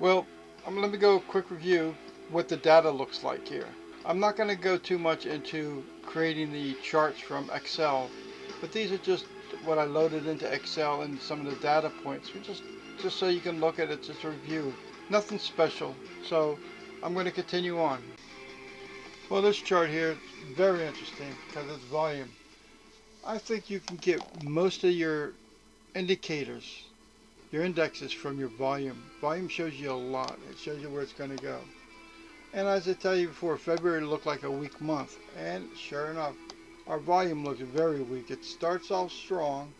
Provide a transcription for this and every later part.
Well, let me go a quick review what the data looks like here. I'm not going to go too much into creating the charts from Excel, but these are just what I loaded into Excel and some of the data points. Just so you can look at it, just a review. Nothing special. So I'm going to continue on. Well, this chart here is very interesting because it's volume. I think you can get most of your indicators, your indexes, from your volume. Volume shows you a lot. It shows you where it's going to go. And as I tell you before, February looked like a weak month. And sure enough, our volume looks very weak. It starts off strong,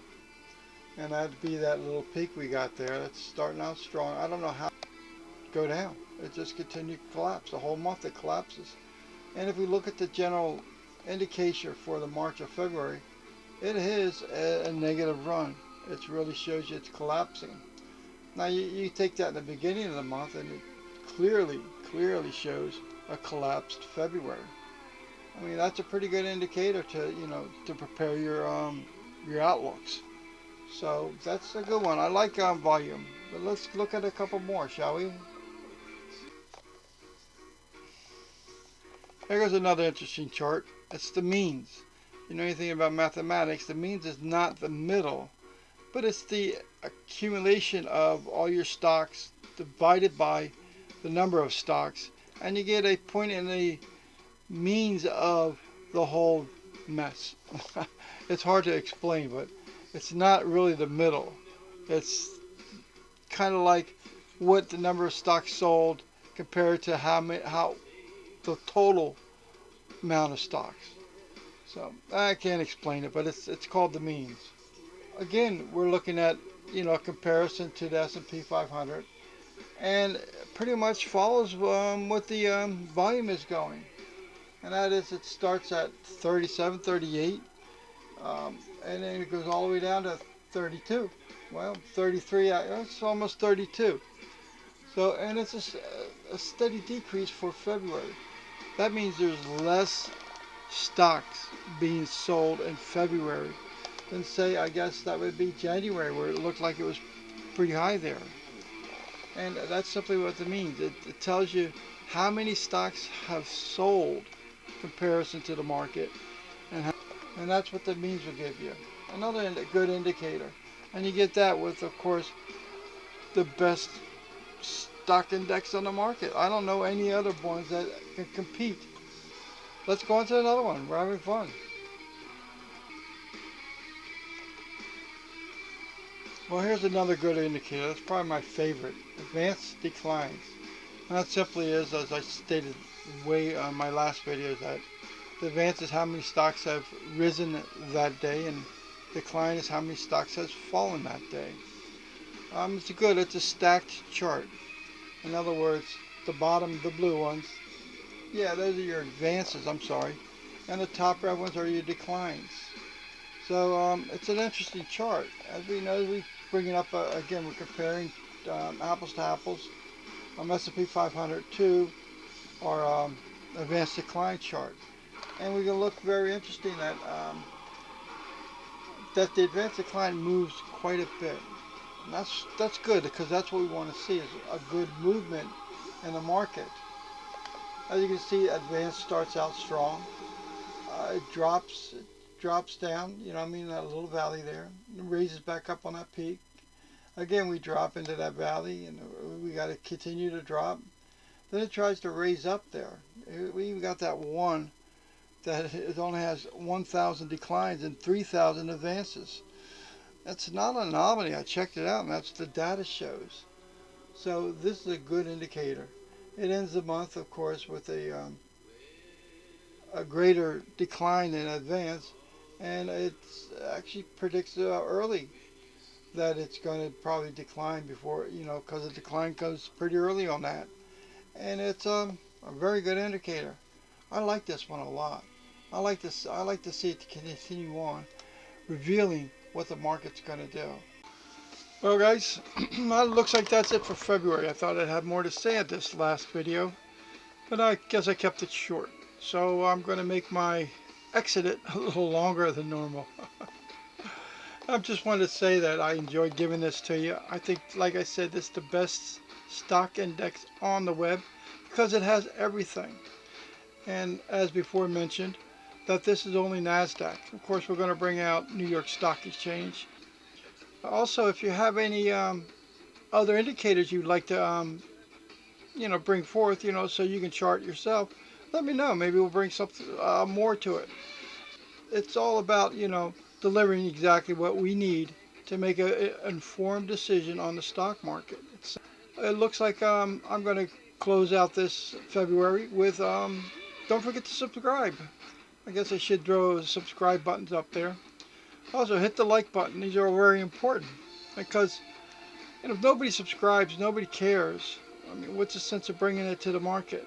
and that'd be that little peak we got there. It's starting out strong. I don't know how it go down. It just continued to collapse. The whole month it collapses. And if we look at the general indicator for the March or February, it is a negative run. It really shows you it's collapsing. Now you take that in the beginning of the month and it clearly shows a collapsed February. I mean, that's a pretty good indicator to prepare your outlooks. So that's a good one. I like volume. But let's look at a couple more, shall we? Here goes another interesting chart. It's the means. You know anything about mathematics, the means is not the middle, but it's the accumulation of all your stocks divided by the number of stocks, and you get a point in the means of the whole mess. It's hard to explain, but it's not really the middle. It's kind of like what the number of stocks sold compared to how the total amount of stocks. So I can't explain it, but it's called the means. Again, we're looking at a comparison to the S&P 500, and pretty much follows what the volume is going, and that is it starts at 37, 38, and then it goes all the way down to 32. Well, 33, it's almost 32. So, and it's a steady decrease for February. That means there's less stocks being sold in February than, say, I guess that would be January, where it looked like it was pretty high there. And that's simply what it means. It tells you how many stocks have sold in comparison to the market, and that's what the means will give you. Another good indicator. And you get that with, of course, the best stock index on the market. I don't know any other ones that can compete. Let's go on to another one. We're having fun. Well, here's another good indicator. That's probably my favorite. Advanced declines. And that simply is, as I stated way on my last video, that the advance is how many stocks have risen that day, and decline is how many stocks has fallen that day. It's good. It's a stacked chart. In other words, the bottom, the blue ones, yeah, those are your advances, I'm sorry. And the top red ones are your declines. So it's an interesting chart. As we know, we bring it up again, we're comparing apples to apples, S&P 500 to our advanced decline chart. And we can look very interesting that the advanced decline moves quite a bit. And that's good, because that's what we want to see, is a good movement in the market. As you can see, advanced starts out strong. It drops down, that little valley there, and raises back up on that peak. Again, we drop into that valley, and we got to continue to drop. Then it tries to raise up there. We even got that one that it only has 1,000 declines and 3,000 advances. That's not an anomaly. I checked it out, and that's the data shows. So this is a good indicator. It ends the month, of course, with a greater decline in advance, and it actually predicts early that it's going to probably decline before, because the decline comes pretty early on that. And it's a very good indicator. I like this one a lot. I like to see it continue on, revealing what the market's going to do. Well, guys, it looks like that's it for February. I thought I'd have more to say at this last video, but I guess I kept it short. So I'm going to make my exit a little longer than normal. I just wanted to say that I enjoyed giving this to you. I think, like I said, this is the best stock index on the web because it has everything. And as before mentioned, that this is only NASDAQ. Of course, we're going to bring out New York Stock Exchange. Also, if you have any other indicators you'd like to, bring forth, so you can chart yourself, let me know. Maybe we'll bring something more to it. It's all about, delivering exactly what we need to make an informed decision on the stock market. It looks like I'm going to close out this February with don't forget to subscribe. I guess I should throw subscribe buttons up there. Also, hit the like button. These are very important because if nobody subscribes, nobody cares. I mean, what's the sense of bringing it to the market?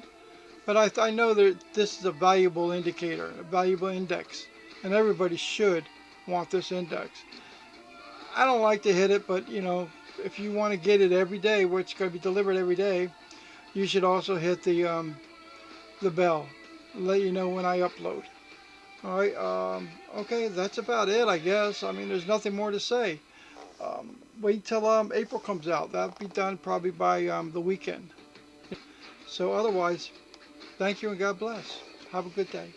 But I know that this is a valuable indicator, a valuable index, and everybody should want this index. I don't like to hit it, but if you want to get it every day, where it's going to be delivered every day, you should also hit the bell, let you know when I upload. All right. Okay, that's about it, I guess. I mean, there's nothing more to say. Wait till April comes out. That'll be done probably by the weekend. So otherwise, thank you and God bless. Have a good day.